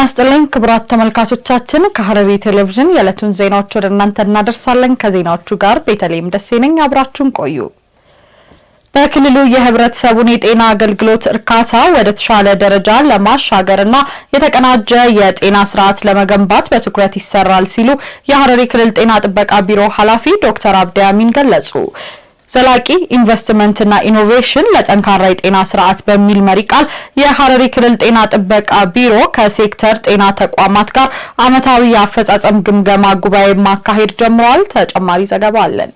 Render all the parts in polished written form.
ጤናስጥልኝ ክብራት ተመልካቾቻችን ከሐረሪ ቴሌቪዥን የዕለቱን ዜናዎች ወደ እናንተ እናደርሳለን። ከዜናዎቹ ጋር ቤተልሔም ደሴ ነኝ። አብራችሁን ቆዩ። በክልሉ የህብረተሰቡን የጤና አገልግሎት እርካታ ወደ ተሻለ ደረጃ ለማሻገርና የተቀናጀ የጤና ስርዓት ለመገንባት በትኩረት ይሰራል ሲሉ የሐረሪ ክልል ጤና ጥበቃ ቢሮ ኃላፊ ዶክተር አብዲ አሚን ገለጹ። ዘላቂ ኢንቨስትመንትና ኢኖቬሽን ለጠንካራ የጤና ስርዓት በሚል መሪ ቃል የሐረሪ ክልል ጤና ጥበቃ ቢሮ ከሴክተር ጤና ተቋማት ጋር ዓመታዊ የአፈጻጸም ግምገማ ጉባኤ ማካሄድ ጀምሯል። ተጨማሪ ዘገባ አለን።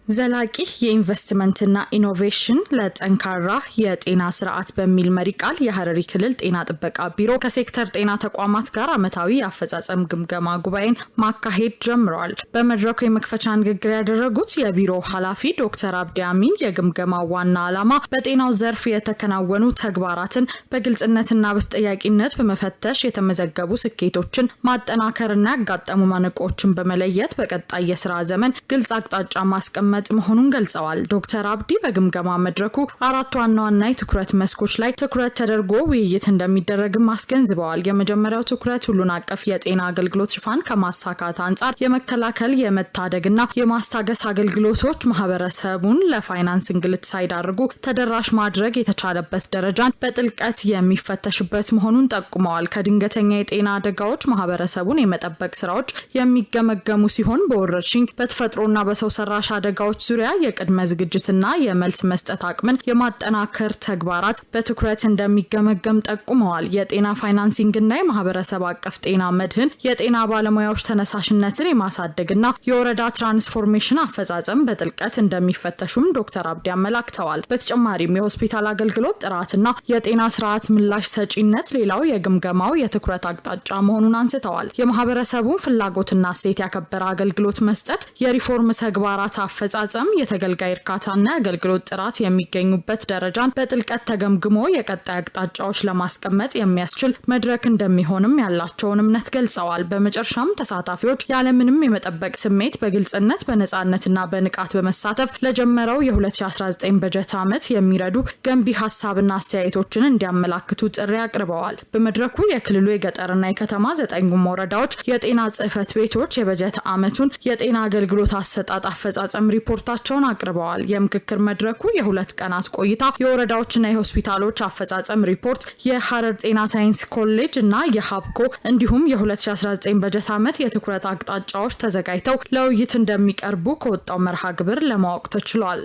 ዘላቂ የኢንቨስትመንትና ኢኖቬሽን ለጠንካራ የጤና ስርዓት በሚል መሪ ቃል የሐረሪ ክልል ጤና ጥበቃ ቢሮ ከሴክተር ጤና ተቋማት ጋር ዓመታዊ የአፈጻጸም ግምገማ ጉባኤን ማካሄድ ጀምሯል። በመድረኩ የመክፈቻ ንግግር ያደረጉት የቢሮ ኃላፊ ዶክተር አብዲ አሚን የግምገማው ዋና ዓላማ በጤናው ዘርፍ የተከናወኑ ተግባራትን በግልጽነትና በተጠያቂነት በመፈተሽ የተመዘገቡ ስኬቶችን ማጠናከርና ያጋጠሙ ማነቆችን በመለየት በቀጣይ የሥራ ዘመን ግልጽ አቅጣጫ ማስቀመጥ መሆኑን ገልጸዋል። ዶክተር አብዲ በግምገማ መድረኩ አራት ዋና የትኩረት መስኮች ላይ ትኩረት ተደርጎ ውይይት እንደሚደረግም አስገንዝበዋል። የመጀመሪያው ትኩረት ሁሉን አቀፍ የጤና አገልግሎት ሽፋን ከማሳካት አንጻር የመከላከል የመታደግና የማስታገስ አገልግሎቶች ማህበረሰቡን ለፋይናንስ እንግልት ሳይዳርጉ ተደራሽ ማድረግ የተቻለበት ደረጃን በጥልቀት የሚፈተሽበት መሆኑን ጠቁመዋል። ከድንገተኛ የጤና አደጋዎች ማህበረሰቡን የመጠበቅ ስራዎች የሚገመገሙ ሲሆን በወረርሽኝ በተፈጥሮና በሰው ሰራሽ አደጋ ዙሪያ የቅድመ ዝግጅትና የመልስ መስጠት አቅምን የማጠናከር ተግባራት በትኩረት እንደሚገመገም ጠቁመዋል። የጤና ፋይናንሲንግና የማህበረሰብ አቀፍ ጤና መድህን የጤና ባለሙያዎች ተነሳሽነትን የማሳደግና የወረዳ ትራንስፎርሜሽን አፈጻጸም በጥልቀት እንደሚፈተሹም ዶክተር አብዲ አመላክተዋል። በተጨማሪም የሆስፒታል አገልግሎት ጥራትና የጤና ስርዓት ምላሽ ሰጪነት ሌላው የግምገማው የትኩረት አቅጣጫ መሆኑን አንስተዋል። የማህበረሰቡን ፍላጎትና እሴት ያከበረ አገልግሎት መስጠት የሪፎርም ተግባራት አፈጻጸም የተገልጋይ እርካታና አገልግሎት ጥራት የሚገኙበት ደረጃን በጥልቀት ተገምግሞ የቀጣይ አቅጣጫዎች ለማስቀመጥ የሚያስችል መድረክ እንደሚሆንም ያላቸውን እምነት ገልጸዋል። በመጨረሻም ተሳታፊዎች ያለምንም የመጠበቅ ስሜት በግልጽነት በነጻነትና በንቃት በመሳተፍ ለጀመረው የ2019 በጀት ዓመት የሚረዱ ገንቢ ሀሳብና አስተያየቶችን እንዲያመላክቱ ጥሪ አቅርበዋል። በመድረኩ የክልሉ የገጠርና የከተማ 9 ወረዳዎች የጤና ጽሕፈት ቤቶች የበጀት ዓመቱን የጤና አገልግሎት አሰጣጥ አፈጻጸም ሪፖርታቸውን አቅርበዋል። የምክክር መድረኩ የ2 ቀናት ቆይታ የወረዳዎችና የሆስፒታሎች አፈጻጸም ሪፖርት፣ የሐረር ጤና ሳይንስ ኮሌጅ እና የሀብኮ እንዲሁም የ2019 በጀት ዓመት የትኩረት አቅጣጫዎች ተዘጋጅተው ለውይይት እንደሚቀርቡ ከወጣው መርሃ ግብር ለማወቅ ተችሏል።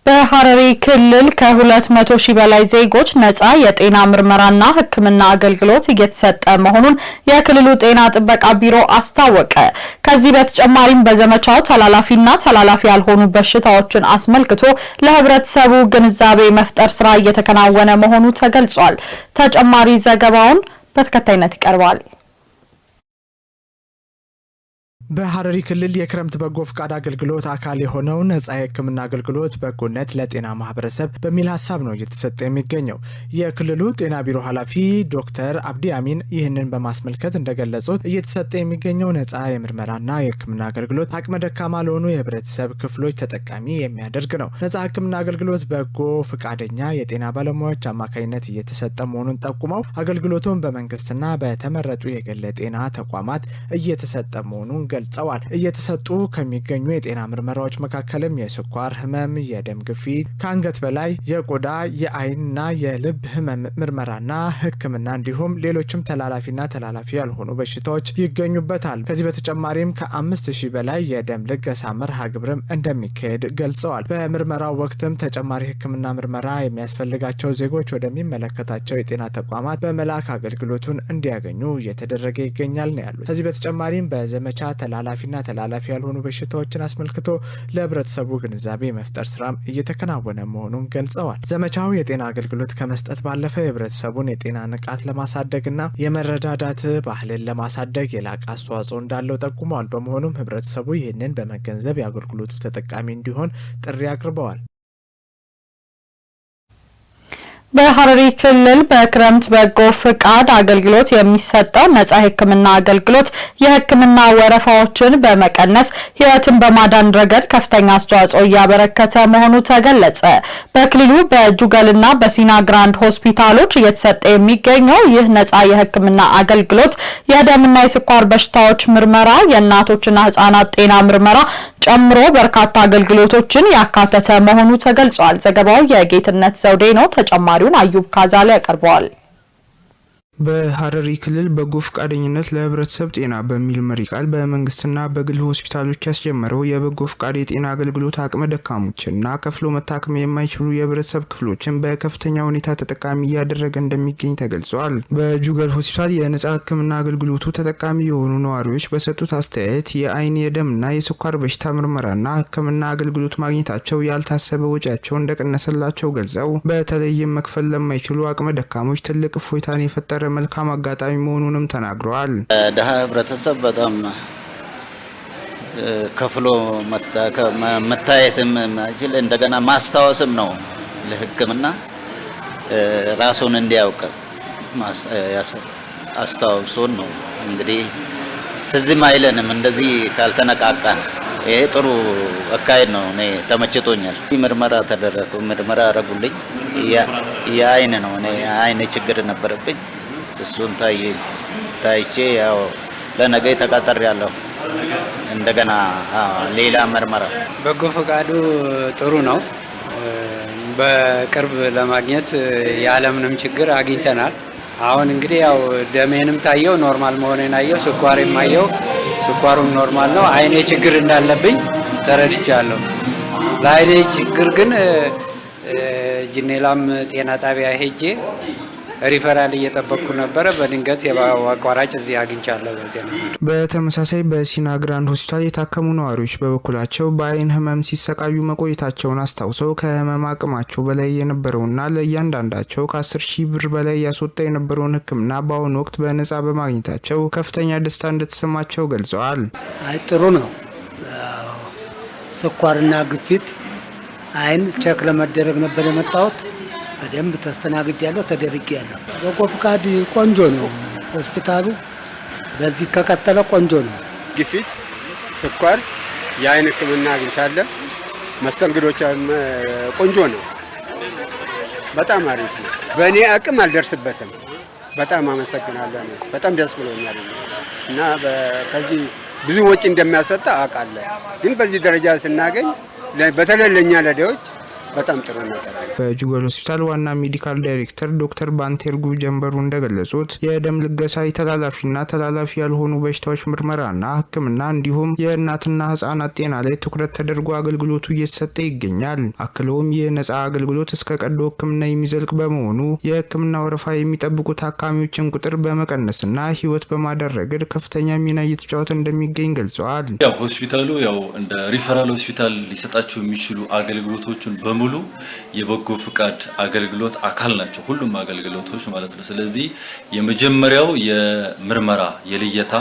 በሐረሪ ክልል ከ200 ሺህ በላይ ዜጎች ነፃ የጤና ምርመራና ሕክምና አገልግሎት እየተሰጠ መሆኑን የክልሉ ጤና ጥበቃ ቢሮ አስታወቀ። ከዚህ በተጨማሪም በዘመቻው ተላላፊና ተላላፊ ያልሆኑ በሽታዎችን አስመልክቶ ለህብረተሰቡ ግንዛቤ መፍጠር ስራ እየተከናወነ መሆኑ ተገልጿል። ተጨማሪ ዘገባውን በተከታይነት ይቀርባል። በሐረሪ ክልል የክረምት በጎ ፍቃድ አገልግሎት አካል የሆነው ነፃ የህክምና አገልግሎት በጎነት ለጤና ማህበረሰብ በሚል ሀሳብ ነው እየተሰጠ የሚገኘው። የክልሉ ጤና ቢሮ ኃላፊ ዶክተር አብዲ አሚን ይህንን በማስመልከት እንደገለጹት እየተሰጠ የሚገኘው ነፃ የምርመራና የህክምና አገልግሎት አቅመ ደካማ ለሆኑ የህብረተሰብ ክፍሎች ተጠቃሚ የሚያደርግ ነው። ነፃ ህክምና አገልግሎት በጎ ፍቃደኛ የጤና ባለሙያዎች አማካኝነት እየተሰጠ መሆኑን ጠቁመው አገልግሎቱን በመንግስትና በተመረጡ የግል ጤና ተቋማት እየተሰጠ መሆኑን ገልጸዋል። እየተሰጡ ከሚገኙ የጤና ምርመራዎች መካከልም የስኳር ህመም፣ የደም ግፊት፣ ከአንገት በላይ የቆዳ የአይንና የልብ ህመም ምርመራና ህክምና እንዲሁም ሌሎችም ተላላፊና ተላላፊ ያልሆኑ በሽታዎች ይገኙበታል። ከዚህ በተጨማሪም ከ5000 በላይ የደም ልገሳ መርሃ ግብርም እንደሚካሄድ ገልጸዋል። በምርመራው ወቅትም ተጨማሪ ህክምና ምርመራ የሚያስፈልጋቸው ዜጎች ወደሚመለከታቸው የጤና ተቋማት በመላክ አገልግሎቱን እንዲያገኙ እየተደረገ ይገኛል ነው ያሉት። ከዚህ በተጨማሪም በዘመቻ ተላላፊና ተላላፊ ያልሆኑ በሽታዎችን አስመልክቶ ለህብረተሰቡ ግንዛቤ መፍጠር ስራም እየተከናወነ መሆኑን ገልጸዋል። ዘመቻው የጤና አገልግሎት ከመስጠት ባለፈ የህብረተሰቡን የጤና ንቃት ለማሳደግና የመረዳዳት ባህልን ለማሳደግ የላቀ አስተዋጽኦ እንዳለው ጠቁመዋል። በመሆኑም ህብረተሰቡ ይህንን በመገንዘብ የአገልግሎቱ ተጠቃሚ እንዲሆን ጥሪ አቅርበዋል። በሐረሪ ክልል በክረምት በጎ ፍቃድ አገልግሎት የሚሰጠው ነጻ የሕክምና አገልግሎት የሕክምና ወረፋዎችን በመቀነስ ሕይወትን በማዳን ረገድ ከፍተኛ አስተዋጽኦ እያበረከተ መሆኑ ተገለጸ። በክልሉ በጁገልና በሲና ግራንድ ሆስፒታሎች እየተሰጠ የሚገኘው ይህ ነጻ የሕክምና አገልግሎት የደምና የስኳር በሽታዎች ምርመራ፣ የእናቶችና ሕጻናት ጤና ምርመራ ጨምሮ በርካታ አገልግሎቶችን ያካተተ መሆኑ ተገልጿል። ዘገባው የጌትነት ዘውዴ ነው። ተጨማሪውን አዩብ ካዛለ ያቀርበዋል። በሐረሪ ክልል በጎ ፈቃደኝነት ለህብረተሰብ ጤና በሚል መሪ ቃል በመንግስትና በግል ሆስፒታሎች ያስጀመረው የበጎ ፈቃድ የጤና አገልግሎት አቅመ ደካሞችና ከፍሎ መታከም የማይችሉ የህብረተሰብ ክፍሎችን በከፍተኛ ሁኔታ ተጠቃሚ እያደረገ እንደሚገኝ ተገልጿል። በጁገል ሆስፒታል የነጻ ህክምና አገልግሎቱ ተጠቃሚ የሆኑ ነዋሪዎች በሰጡት አስተያየት የአይን የደምና የስኳር በሽታ ምርመራና ህክምና አገልግሎት ማግኘታቸው ያልታሰበ ወጪያቸው እንደቀነሰላቸው ገልጸው በተለይም መክፈል ለማይችሉ አቅመ ደካሞች ትልቅ እፎይታን የፈጠረ መልካም አጋጣሚ መሆኑንም ተናግረዋል። ደሃ ህብረተሰብ በጣም ከፍሎ መታየትም ማይችል እንደገና ማስታወስም ነው ለህክምና ራሱን እንዲያውቅ አስታውሶን ነው እንግዲህ ትዝም አይለንም እንደዚህ ካልተነቃቃን። ይሄ ጥሩ አካሄድ ነው። እኔ ተመችቶኛል። ምርመራ ተደረኩ፣ ምርመራ አረጉልኝ። የአይን ነው እኔ አይን ችግር ነበረብኝ። እሱን ታይቼ ያው ለነገ ተቀጥሬያለሁ። እንደገና ሌላ ምርመራ በጎ ፈቃዱ ጥሩ ነው። በቅርብ ለማግኘት ያለምንም ችግር አግኝተናል። አሁን እንግዲህ ያው ደሜንም ታየው ኖርማል መሆኔን አየው፣ ስኳሬም አየው፣ ስኳሩም ኖርማል ነው። አይኔ ችግር እንዳለብኝ ተረድቻለሁ። ለአይኔ ችግር ግን ጂኔላም ጤና ጣቢያ ሄጄ ሪፈራል እየጠበቅኩ ነበረ። በድንገት የአቋራጭ እዚህ አግኝቻለሁ። በተመሳሳይ በሲና ግራንድ ሆስፒታል የታከሙ ነዋሪዎች በበኩላቸው በአይን ህመም ሲሰቃዩ መቆየታቸውን አስታውሰው ከህመም አቅማቸው በላይ የነበረውና ለእያንዳንዳቸው ከ10,000 ብር በላይ ያስወጣ የነበረውን ሕክምና በአሁኑ ወቅት በነጻ በማግኘታቸው ከፍተኛ ደስታ እንደተሰማቸው ገልጸዋል። አይ ጥሩ ነው። ስኳርና ግፊት አይን ቼክ ለመደረግ ነበር የመጣሁት። በደንብ ተስተናግጃለሁ፣ ተደርጌያለሁ። በጎ ፈቃድ ቆንጆ ነው። ሆስፒታሉ በዚህ ከቀጠለ ቆንጆ ነው። ግፊት፣ ስኳር፣ የአይን ህክምና አግኝቻለሁ። መስተንግዶች ቆንጆ ነው። በጣም አሪፍ ነው። በእኔ አቅም አልደርስበትም። በጣም አመሰግናለሁ። በጣም ደስ ብሎኛል እና ከዚህ ብዙ ወጪ እንደሚያስወጣ አውቃለሁ። ግን በዚህ ደረጃ ስናገኝ በተለይ ለኛ ለዳዎች በጣም ጥሩ ነገር ነው። በጁገል ሆስፒታል ዋና ሜዲካል ዳይሬክተር ዶክተር ባንቴርጉ ጀንበሩ እንደገለጹት የደም ልገሳ፣ ተላላፊና ተላላፊ ያልሆኑ በሽታዎች ምርመራና ህክምና እንዲሁም የእናትና ህጻናት ጤና ላይ ትኩረት ተደርጎ አገልግሎቱ እየተሰጠ ይገኛል። አክለውም የነጻ አገልግሎት እስከ ቀዶ ህክምና የሚዘልቅ በመሆኑ የህክምና ወረፋ የሚጠብቁ ታካሚዎችን ቁጥር በመቀነስና ህይወት በማዳን ረገድ ከፍተኛ ሚና እየተጫወተ እንደሚገኝ ገልጸዋል። ሆስፒታሉ እንደ ሪፈራል ሆስፒታል ሊሰጣቸው የሚችሉ አገልግሎቶችን በሙሉ የበጎ ፍቃድ አገልግሎት አካል ናቸው። ሁሉም አገልግሎቶች ማለት ነው። ስለዚህ የመጀመሪያው የምርመራ የልየታ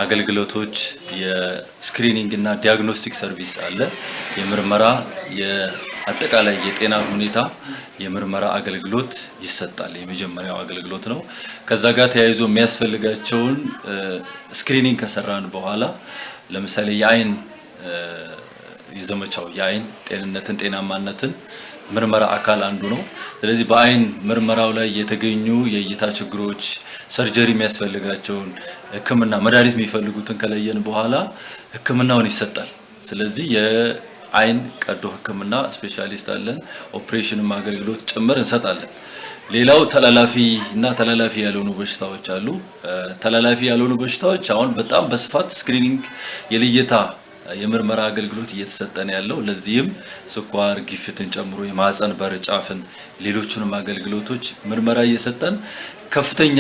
አገልግሎቶች የስክሪኒንግ እና ዲያግኖስቲክ ሰርቪስ አለ። የምርመራ የአጠቃላይ የጤና ሁኔታ የምርመራ አገልግሎት ይሰጣል። የመጀመሪያው አገልግሎት ነው። ከዛ ጋር ተያይዞ የሚያስፈልጋቸውን ስክሪኒንግ ከሰራን በኋላ ለምሳሌ የአይን የዘመቻው የአይን ጤንነትን ጤናማነትን ምርመራ አካል አንዱ ነው። ስለዚህ በአይን ምርመራው ላይ የተገኙ የእይታ ችግሮች ሰርጀሪ የሚያስፈልጋቸውን ህክምና መድኃኒት የሚፈልጉትን ከለየን በኋላ ህክምናውን ይሰጣል። ስለዚህ የአይን ቀዶ ህክምና ስፔሻሊስት አለን። ኦፕሬሽንም አገልግሎት ጭምር እንሰጣለን። ሌላው ተላላፊና ተላላፊ ያልሆኑ በሽታዎች አሉ። ተላላፊ ያልሆኑ በሽታዎች አሁን በጣም በስፋት ስክሪኒንግ የልየታ የምርመራ አገልግሎት እየተሰጠን ያለው ለዚህም ስኳር፣ ግፊትን ጨምሮ የማህፀን በር ጫፍን ሌሎችንም አገልግሎቶች ምርመራ እየሰጠን ከፍተኛ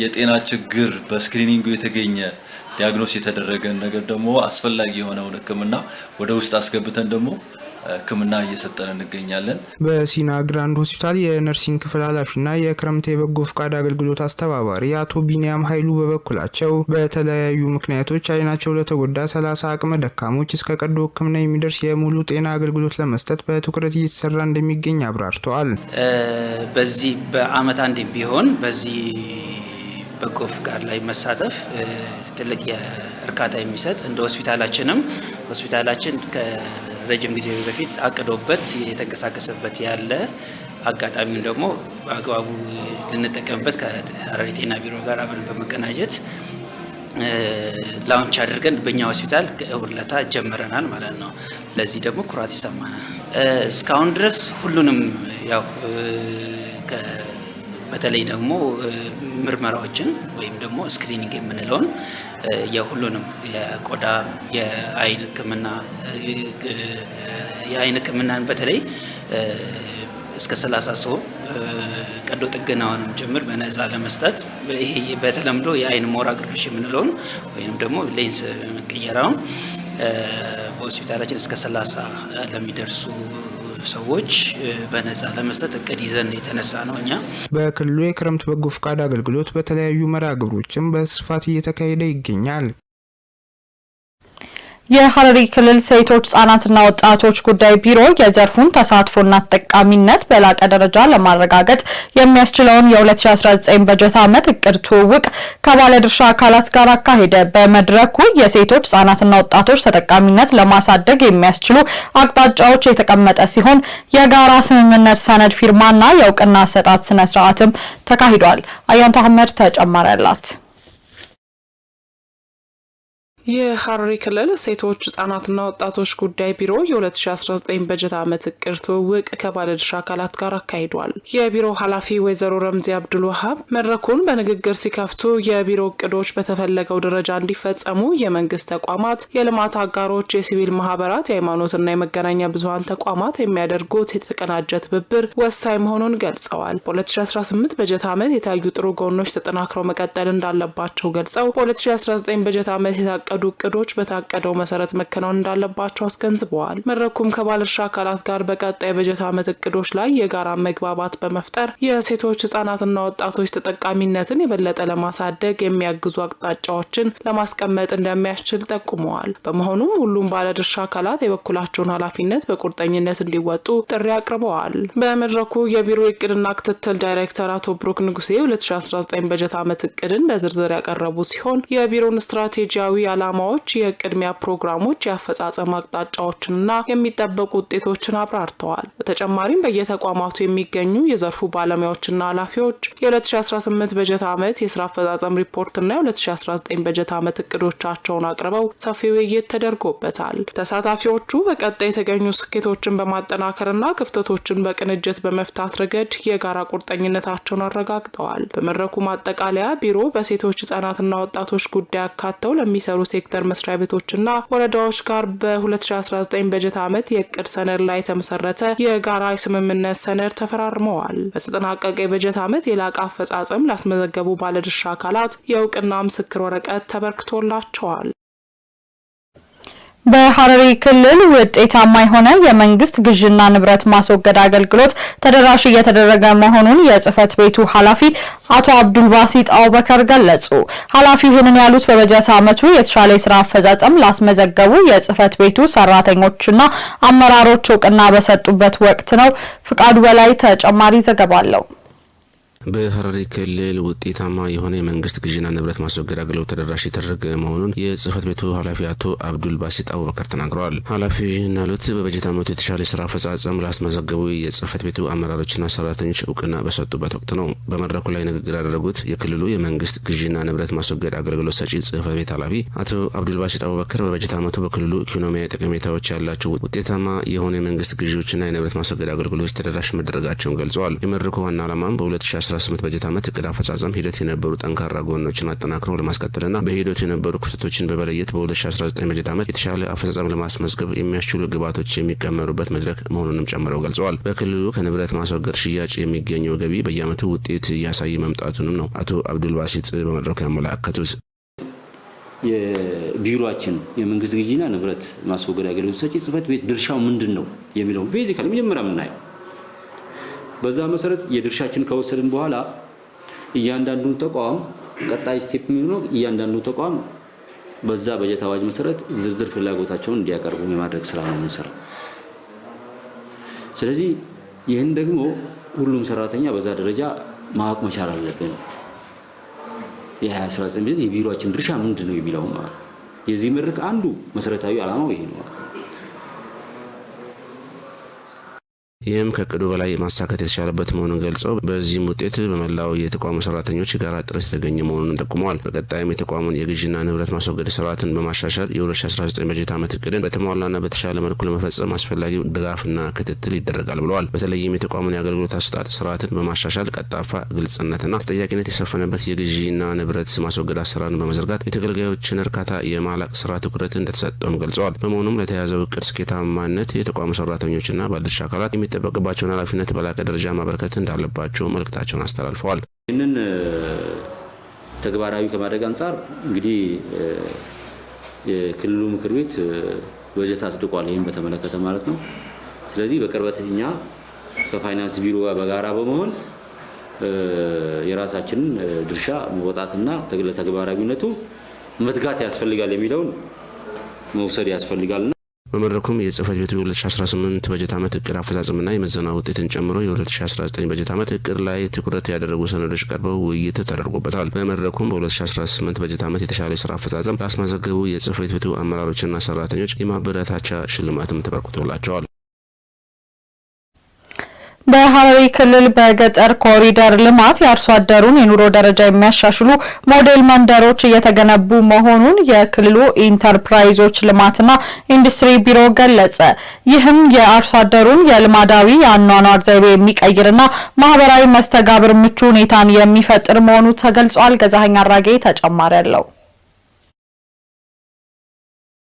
የጤና ችግር በስክሪኒንጉ የተገኘ ዲያግኖስ የተደረገ ነገር ደግሞ አስፈላጊ የሆነውን ህክምና ወደ ውስጥ አስገብተን ደግሞ ሕክምና እየሰጠን እንገኛለን። በሲና ግራንድ ሆስፒታል የነርሲንግ ክፍል ኃላፊና የክረምት የበጎ ፍቃድ አገልግሎት አስተባባሪ አቶ ቢኒያም ኃይሉ በበኩላቸው በተለያዩ ምክንያቶች አይናቸው ለተጎዳ 30 አቅመ ደካሞች እስከ ቀዶ ሕክምና የሚደርስ የሙሉ ጤና አገልግሎት ለመስጠት በትኩረት እየተሰራ እንደሚገኝ አብራርተዋል። በዚህ በአመት አንድ ቢሆን በዚህ በጎ ፍቃድ ላይ መሳተፍ ትልቅ የእርካታ የሚሰጥ እንደ ሆስፒታላችን ከረጅም ጊዜ በፊት አቅዶበት የተንቀሳቀሰበት ያለ አጋጣሚውን ደግሞ በአግባቡ ልንጠቀምበት ከሀረሪ ጤና ቢሮ ጋር አብረን በመቀናጀት ላውንች አድርገን በእኛ ሆስፒታል ከእውርለታ ጀምረናል ማለት ነው። ለዚህ ደግሞ ኩራት ይሰማናል። እስካሁን ድረስ ሁሉንም ያው በተለይ ደግሞ ምርመራዎችን ወይም ደግሞ ስክሪኒንግ የምንለውን የሁሉንም የቆዳ የአይን ሕክምናን በተለይ እስከ 30 ሰው ቀዶ ጥገናውንም ጭምር በነፃ ለመስጠት ይሄ በተለምዶ የአይን ሞራ ግርዶሽ የምንለውን ወይም ደግሞ ሌንስ መቀየራውን በሆስፒታላችን እስከ 30 ለሚደርሱ ሰዎች በነፃ ለመስጠት እቅድ ይዘን የተነሳ ነው። እኛ በክልሉ የክረምት በጎ ፍቃድ አገልግሎት በተለያዩ መርሃ ግብሮችም በስፋት እየተካሄደ ይገኛል። የሀረሪ ክልል ሴቶች ህጻናትና ወጣቶች ጉዳይ ቢሮ የዘርፉን ተሳትፎና ተጠቃሚነት በላቀ ደረጃ ለማረጋገጥ የሚያስችለውን የ2019 በጀት ዓመት እቅድ ትውውቅ ከባለድርሻ አካላት ጋር አካሄደ። በመድረኩ የሴቶች ህጻናትና ወጣቶች ተጠቃሚነት ለማሳደግ የሚያስችሉ አቅጣጫዎች የተቀመጠ ሲሆን የጋራ ስምምነት ሰነድ ፊርማና የእውቅና አሰጣጥ ስነ ስርዓትም ተካሂዷል። አያንቱ አህመድ ተጨማሪ አላት። የሀረሪ ክልል ሴቶች ህጻናትና ወጣቶች ጉዳይ ቢሮ የ2019 በጀት ዓመት እቅድ ትውውቅ ከባለድርሻ አካላት ጋር አካሂዷል። የቢሮ ኃላፊ ወይዘሮ ረምዚ አብዱል ወሃብ መድረኩን በንግግር ሲከፍቱ የቢሮ እቅዶች በተፈለገው ደረጃ እንዲፈጸሙ የመንግስት ተቋማት፣ የልማት አጋሮች፣ የሲቪል ማህበራት፣ የሃይማኖትና የመገናኛ ብዙሃን ተቋማት የሚያደርጉት የተቀናጀ ትብብር ወሳኝ መሆኑን ገልጸዋል። በ2018 በጀት ዓመት የታዩ ጥሩ ጎኖች ተጠናክረው መቀጠል እንዳለባቸው ገልጸው በ2019 በጀት ዓመት የታቀዱ እቅዶች በታቀደው መሰረት መከናወን እንዳለባቸው አስገንዝበዋል። መድረኩም ከባለድርሻ አካላት ጋር በቀጣይ በጀት ዓመት እቅዶች ላይ የጋራ መግባባት በመፍጠር የሴቶች ህጻናትና ወጣቶች ተጠቃሚነትን የበለጠ ለማሳደግ የሚያግዙ አቅጣጫዎችን ለማስቀመጥ እንደሚያስችል ጠቁመዋል። በመሆኑም ሁሉም ባለድርሻ አካላት የበኩላቸውን ኃላፊነት በቁርጠኝነት እንዲወጡ ጥሪ አቅርበዋል። በመድረኩ የቢሮ እቅድና ክትትል ዳይሬክተር አቶ ብሩክ ንጉሴ 2019 በጀት ዓመት እቅድን በዝርዝር ያቀረቡ ሲሆን የቢሮን ስትራቴጂያዊ ዓላማዎች፣ የቅድሚያ ፕሮግራሞች፣ የአፈጻጸም አቅጣጫዎችንና የሚጠበቁ ውጤቶችን አብራርተዋል። በተጨማሪም በየተቋማቱ የሚገኙ የዘርፉ ባለሙያዎችና ኃላፊዎች የ2018 በጀት ዓመት የስራ አፈጻጸም ሪፖርትና የ2019 በጀት ዓመት እቅዶቻቸውን አቅርበው ሰፊ ውይይት ተደርጎበታል። ተሳታፊዎቹ በቀጣይ የተገኙ ስኬቶችን በማጠናከርና ክፍተቶችን በቅንጅት በመፍታት ረገድ የጋራ ቁርጠኝነታቸውን አረጋግጠዋል። በመድረኩ ማጠቃለያ ቢሮ በሴቶች ህጻናትና ወጣቶች ጉዳይ አካተው ለሚሰሩ ሴክተር መስሪያ ቤቶችና ወረዳዎች ጋር በ2019 በጀት ዓመት የእቅድ ሰነድ ላይ የተመሰረተ የጋራ የስምምነት ሰነድ ተፈራርመዋል። በተጠናቀቀ የበጀት ዓመት የላቀ አፈጻጸም ላስመዘገቡ ባለድርሻ አካላት የእውቅና ምስክር ወረቀት ተበርክቶላቸዋል። በሀረሪ ክልል ውጤታማ የሆነ የመንግስት ግዥና ንብረት ማስወገድ አገልግሎት ተደራሽ እየተደረገ መሆኑን የጽህፈት ቤቱ ኃላፊ አቶ አብዱልባሲጥ አቡበከር ገለጹ። ኃላፊው ይህንን ያሉት በበጀት ዓመቱ የተሻለ የስራ አፈጻጸም ላስመዘገቡ የጽህፈት ቤቱ ሰራተኞችና አመራሮች እውቅና በሰጡበት ወቅት ነው። ፍቃዱ በላይ ተጨማሪ ዘገባ አለው። በሀረሪ ክልል ውጤታማ የሆነ የመንግስት ግዥና ንብረት ማስወገድ አገልግሎት ተደራሽ የተደረገ መሆኑን የጽህፈት ቤቱ ኃላፊ አቶ አብዱልባሲጥ አቡበከር ተናግረዋል። ኃላፊው ያሉት በበጀት ዓመቱ የተሻለ ስራ አፈጻጸም ላስመዘገቡ የጽህፈት ቤቱ አመራሮችና ሰራተኞች እውቅና በሰጡበት ወቅት ነው። በመድረኩ ላይ ንግግር ያደረጉት የክልሉ የመንግስት ግዥና ንብረት ማስወገድ አገልግሎት ሰጪ ጽህፈት ቤት ኃላፊ አቶ አብዱልባሲጥ አቡበከር በበጀት ዓመቱ በክልሉ ኢኮኖሚያዊ ጠቀሜታዎች ያላቸው ውጤታማ የሆነ የመንግስት ግዢዎችና የንብረት ማስወገድ አገልግሎቶች ተደራሽ መደረጋቸውን ገልጸዋል። የመድረኩ ዋና ዓላማም በ2018 በጀት ዓመት እቅድ አፈጻጸም ሂደት የነበሩ ጠንካራ ጎኖችን አጠናክሮ ለማስቀጠልና በሂደቱ የነበሩ ክፍተቶችን በመለየት በ2019 በጀት ዓመት የተሻለ አፈጻጸም ለማስመዝገብ የሚያስችሉ ግብዓቶች የሚቀመሩበት መድረክ መሆኑንም ጨምረው ገልጸዋል። በክልሉ ከንብረት ማስወገድ ሽያጭ የሚገኘው ገቢ በየዓመቱ ውጤት እያሳየ መምጣቱንም ነው አቶ አብዱልባሲጥ በመድረኩ ያመላከቱት። የቢሮአችን የመንግስት ግዢና ንብረት ማስወገድ አገልግሎት ሰጪ ጽህፈት ቤት ድርሻው ምንድን ነው የሚለው ቤዚካሊ መጀመሪያ ምናየው በዛ መሰረት የድርሻችን ከወሰድን በኋላ እያንዳንዱ ተቋም ቀጣይ ስቴፕ የሚሆነው እያንዳንዱ ተቋም በዛ በጀት አዋጅ መሰረት ዝርዝር ፍላጎታቸውን እንዲያቀርቡ የማድረግ ስራ ነው የምንሰራው። ስለዚህ ይህን ደግሞ ሁሉም ሰራተኛ በዛ ደረጃ ማወቅ መቻል አለብን። የ2019 በጀት የቢሮአችን ድርሻ ምንድነው የሚለው ማለት የዚህ መድረክ አንዱ መሰረታዊ ዓላማው ይሄ ነው። ይህም ከቅዱ በላይ ማሳካት የተቻለበት መሆኑን ገልጸው በዚህም ውጤት በመላው የተቋሙ ሰራተኞች የጋራ ጥረት የተገኘ መሆኑን ጠቁመዋል። በቀጣይም የተቋሙን የግዥና ንብረት ማስወገድ ስርዓትን በማሻሻል የ2019 በጀት ዓመት እቅድን በተሟላና በተሻለ መልኩ ለመፈጸም አስፈላጊው ድጋፍና ክትትል ይደረጋል ብለዋል። በተለይም የተቋሙን የአገልግሎት አሰጣጥ ስርዓትን በማሻሻል ቀልጣፋ፣ ግልጽነትና ተጠያቂነት የሰፈነበት የግዥና ንብረት ማስወገድ አሰራርን በመዘርጋት የተገልጋዮችን እርካታ የማላቅ ስራ ትኩረት እንደተሰጠውም ገልጸዋል። በመሆኑም ለተያዘው እቅድ ስኬታማነት የተቋሙ ሰራተኞችና ባለድርሻ አካላት የሚጠበቅባቸውን ኃላፊነት በላቀ ደረጃ ማበረከት እንዳለባቸው መልእክታቸውን አስተላልፈዋል። ይህንን ተግባራዊ ከማድረግ አንጻር እንግዲህ የክልሉ ምክር ቤት በጀት አጽድቋል። ይህን በተመለከተ ማለት ነው። ስለዚህ በቅርበት እኛ ከፋይናንስ ቢሮ ጋር በጋራ በመሆን የራሳችንን ድርሻ መወጣትና ለተግባራዊነቱ መትጋት ያስፈልጋል የሚለውን መውሰድ ያስፈልጋልና በመድረኩም የጽህፈት ቤቱ 2018 በጀት ዓመት እቅድ አፈጻጸምና የመዘና ውጤትን ጨምሮ የ2019 በጀት ዓመት እቅድ ላይ ትኩረት ያደረጉ ሰነዶች ቀርበው ውይይት ተደርጎበታል። በመድረኩም በ2018 በጀት ዓመት የተሻለ የስራ አፈጻጸም ላስመዘገቡ የጽህፈት ቤቱ አመራሮችና ሰራተኞች የማበረታቻ ሽልማትም ተበርክቶላቸዋል። በሐረሪ ክልል በገጠር ኮሪደር ልማት የአርሶ አደሩን የኑሮ ደረጃ የሚያሻሽሉ ሞዴል መንደሮች እየተገነቡ መሆኑን የክልሉ ኢንተርፕራይዞች ልማትና ኢንዱስትሪ ቢሮ ገለጸ። ይህም የአርሶ አደሩን የልማዳዊ የአኗኗር ዘይቤ የሚቀይርና ማህበራዊ መስተጋብር ምቹ ሁኔታን የሚፈጥር መሆኑ ተገልጿል። ገዛኸኝ አራጌ ተጨማሪ አለው።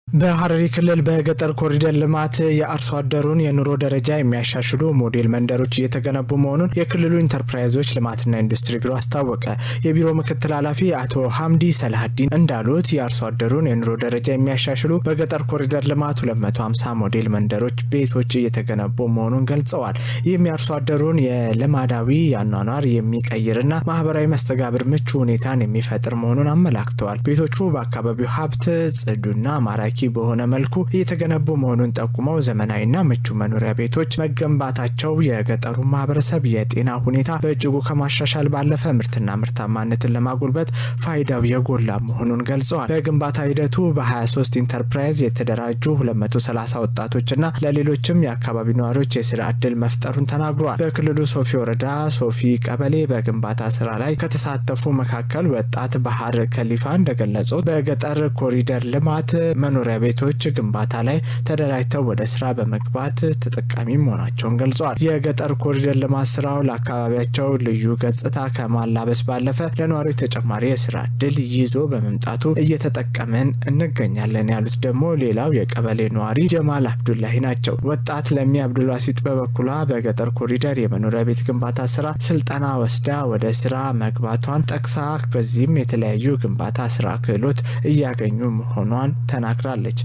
በሐረሪ ክልል በገጠር ኮሪደር ልማት የአርሶ አደሩን የኑሮ ደረጃ የሚያሻሽሉ ሞዴል መንደሮች እየተገነቡ መሆኑን የክልሉ ኢንተርፕራይዞች ልማትና ኢንዱስትሪ ቢሮ አስታወቀ። የቢሮ ምክትል ኃላፊ አቶ ሐምዲ ሰላሀዲን እንዳሉት የአርሶ አደሩን የኑሮ ደረጃ የሚያሻሽሉ በገጠር ኮሪደር ልማት 250 ሞዴል መንደሮች ቤቶች እየተገነቡ መሆኑን ገልጸዋል። ይህም የአርሶ አደሩን የልማዳዊ አኗኗር የሚቀይርና ማህበራዊ መስተጋብር ምቹ ሁኔታን የሚፈጥር መሆኑን አመላክተዋል። ቤቶቹ በአካባቢው ሀብት ጽዱና ማራኪ በሆነ መልኩ እየተገነቡ መሆኑን ጠቁመው ዘመናዊና ምቹ መኖሪያ ቤቶች መገንባታቸው የገጠሩ ማህበረሰብ የጤና ሁኔታ በእጅጉ ከማሻሻል ባለፈ ምርትና ምርታማነትን ለማጎልበት ፋይዳው የጎላ መሆኑን ገልጸዋል። በግንባታ ሂደቱ በ23 ኢንተርፕራይዝ የተደራጁ 230 ወጣቶችና ለሌሎችም የአካባቢ ነዋሪዎች የስራ ዕድል መፍጠሩን ተናግረዋል። በክልሉ ሶፊ ወረዳ ሶፊ ቀበሌ በግንባታ ስራ ላይ ከተሳተፉ መካከል ወጣት ባህር ከሊፋ እንደገለጹት በገጠር ኮሪደር ልማት መኖሪያ ቤቶች ግንባታ ላይ ተደራጅተው ወደ ስራ በመግባት ተጠቃሚ መሆናቸውን ገልጸዋል። የገጠር ኮሪደር ልማት ስራው ለአካባቢያቸው ልዩ ገጽታ ከማላበስ ባለፈ ለነዋሪዎች ተጨማሪ የስራ ዕድል ይዞ በመምጣቱ እየተጠቀመን እንገኛለን ያሉት ደግሞ ሌላው የቀበሌ ነዋሪ ጀማል አብዱላሂ ናቸው። ወጣት ለሚ አብዱልዋሲጥ በበኩሏ በገጠር ኮሪደር የመኖሪያ ቤት ግንባታ ስራ ስልጠና ወስዳ ወደ ስራ መግባቷን ጠቅሳ በዚህም የተለያዩ ግንባታ ስራ ክህሎት እያገኙ መሆኗን ተናግራለች።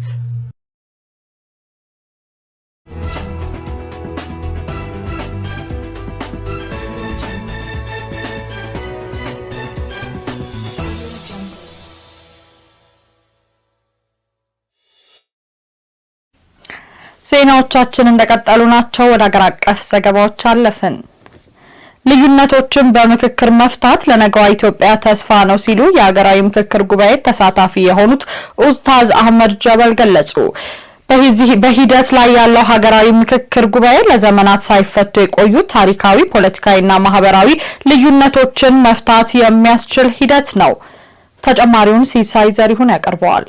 ዜናዎቻችን እንደቀጠሉ ናቸው። ወደ ሀገር አቀፍ ዘገባዎች አለፍን። ልዩነቶችን በምክክር መፍታት ለነገዋ ኢትዮጵያ ተስፋ ነው ሲሉ የሀገራዊ ምክክር ጉባኤ ተሳታፊ የሆኑት ኡስታዝ አህመድ ጀበል ገለጹ። በሂደት ላይ ያለው ሀገራዊ ምክክር ጉባኤ ለዘመናት ሳይፈቱ የቆዩ ታሪካዊ፣ ፖለቲካዊና ማህበራዊ ልዩነቶችን መፍታት የሚያስችል ሂደት ነው። ተጨማሪውን ሲሳይ ዘሪሁን ያቀርበዋል።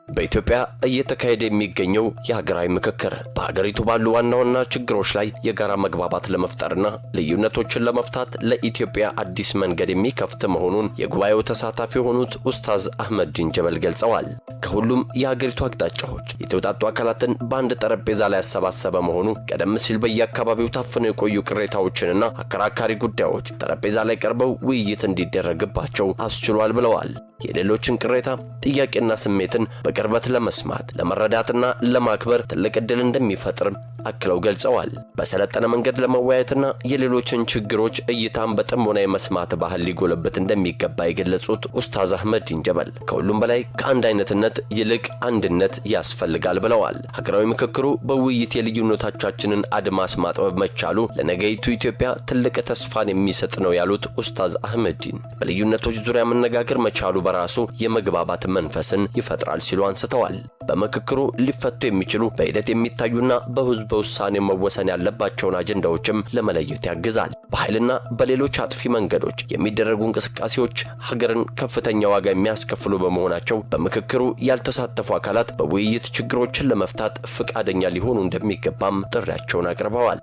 በኢትዮጵያ እየተካሄደ የሚገኘው የሀገራዊ ምክክር በሀገሪቱ ባሉ ዋና ዋና ችግሮች ላይ የጋራ መግባባት ለመፍጠርና ልዩነቶችን ለመፍታት ለኢትዮጵያ አዲስ መንገድ የሚከፍት መሆኑን የጉባኤው ተሳታፊ የሆኑት ኡስታዝ አህመድ ጀበል ገልጸዋል። ከሁሉም የሀገሪቱ አቅጣጫዎች የተውጣጡ አካላትን በአንድ ጠረጴዛ ላይ ያሰባሰበ መሆኑ ቀደም ሲል በየአካባቢው ታፍነው የቆዩ ቅሬታዎችንና አከራካሪ ጉዳዮች ጠረጴዛ ላይ ቀርበው ውይይት እንዲደረግባቸው አስችሏል ብለዋል። የሌሎችን ቅሬታ ጥያቄና ስሜትን በቅርበት ለመስማት ለመረዳትና ለማክበር ትልቅ ዕድል እንደሚፈጥር አክለው ገልጸዋል። በሰለጠነ መንገድ ለመወያየትና የሌሎችን ችግሮች እይታን በጥሞና የመስማት ባህል ሊጎለበት እንደሚገባ የገለጹት ኡስታዝ አህመዲን ጀበል ከሁሉም በላይ ከአንድ አይነትነት ይልቅ አንድነት ያስፈልጋል ብለዋል። ሀገራዊ ምክክሩ በውይይት የልዩነቶቻችንን አድማስ ማጥበብ መቻሉ ለነገይቱ ኢትዮጵያ ትልቅ ተስፋን የሚሰጥ ነው ያሉት ኡስታዝ አህመዲን በልዩነቶች ዙሪያ መነጋገር መቻሉ በራሱ የመግባባት መንፈስን ይፈጥራል ሲሉ አንስተዋል። በምክክሩ ሊፈቱ የሚችሉ በሂደት የሚታዩና በህዝብ ውሳኔ መወሰን ያለባቸውን አጀንዳዎችም ለመለየት ያግዛል። በኃይልና በሌሎች አጥፊ መንገዶች የሚደረጉ እንቅስቃሴዎች ሀገርን ከፍተኛ ዋጋ የሚያስከፍሉ በመሆናቸው በምክክሩ ያልተሳተፉ አካላት በውይይት ችግሮችን ለመፍታት ፈቃደኛ ሊሆኑ እንደሚገባም ጥሪያቸውን አቅርበዋል።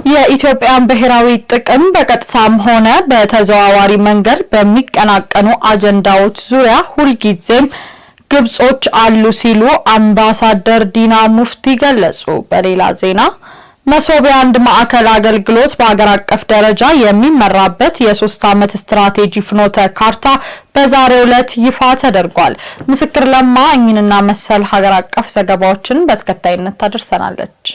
የኢትዮጵያን ብሔራዊ ጥቅም በቀጥታም ሆነ በተዘዋዋሪ መንገድ በሚቀናቀኑ አጀንዳዎች ዙሪያ ሁልጊዜም ግብጾች አሉ ሲሉ አምባሳደር ዲና ሙፍቲ ገለጹ። በሌላ ዜና መሶብ የአንድ ማዕከል አገልግሎት በአገር አቀፍ ደረጃ የሚመራበት የ3 ዓመት ስትራቴጂ ፍኖተ ካርታ በዛሬው ዕለት ይፋ ተደርጓል። ምስክር ለማ እኝንና መሰል ሀገር አቀፍ ዘገባዎችን በተከታይነት ታደርሰናለች።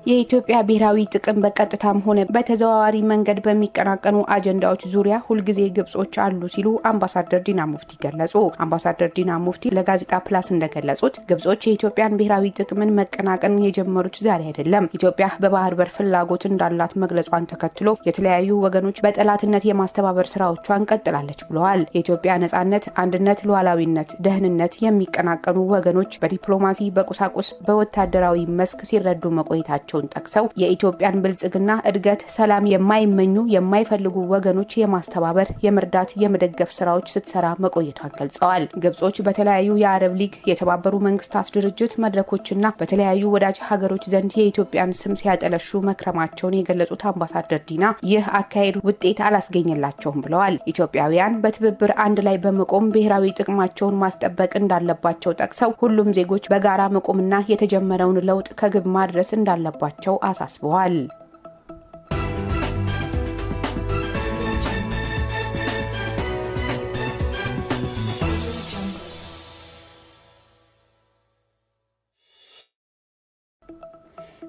የኢትዮጵያ ብሔራዊ ጥቅም በቀጥታም ሆነ በተዘዋዋሪ መንገድ በሚቀናቀኑ አጀንዳዎች ዙሪያ ሁልጊዜ ግብጾች አሉ ሲሉ አምባሳደር ዲና ሙፍቲ ገለጹ። አምባሳደር ዲና ሙፍቲ ለጋዜጣ ፕላስ እንደገለጹት ግብጾች የኢትዮጵያን ብሔራዊ ጥቅምን መቀናቀን የጀመሩት ዛሬ አይደለም። ኢትዮጵያ በባህር በር ፍላጎት እንዳላት መግለጿን ተከትሎ የተለያዩ ወገኖች በጠላትነት የማስተባበር ስራዎቿን ቀጥላለች ብለዋል። የኢትዮጵያ ነጻነት፣ አንድነት፣ ሉዓላዊነት፣ ደህንነት የሚቀናቀኑ ወገኖች በዲፕሎማሲ፣ በቁሳቁስ፣ በወታደራዊ መስክ ሲረዱ መቆየታቸው ጠቅሰው የኢትዮጵያን ብልጽግና እድገት ሰላም የማይመኙ የማይፈልጉ ወገኖች የማስተባበር የመርዳት የመደገፍ ስራዎች ስትሰራ መቆየቷን ገልጸዋል። ግብጾች በተለያዩ የአረብ ሊግ የተባበሩ መንግስታት ድርጅት መድረኮችና በተለያዩ ወዳጅ ሀገሮች ዘንድ የኢትዮጵያን ስም ሲያጠለሹ መክረማቸውን የገለጹት አምባሳደር ዲና ይህ አካሄድ ውጤት አላስገኘላቸውም ብለዋል። ኢትዮጵያውያን በትብብር አንድ ላይ በመቆም ብሔራዊ ጥቅማቸውን ማስጠበቅ እንዳለባቸው ጠቅሰው ሁሉም ዜጎች በጋራ መቆምና የተጀመረውን ለውጥ ከግብ ማድረስ እንዳለባቸው አሳስበዋል።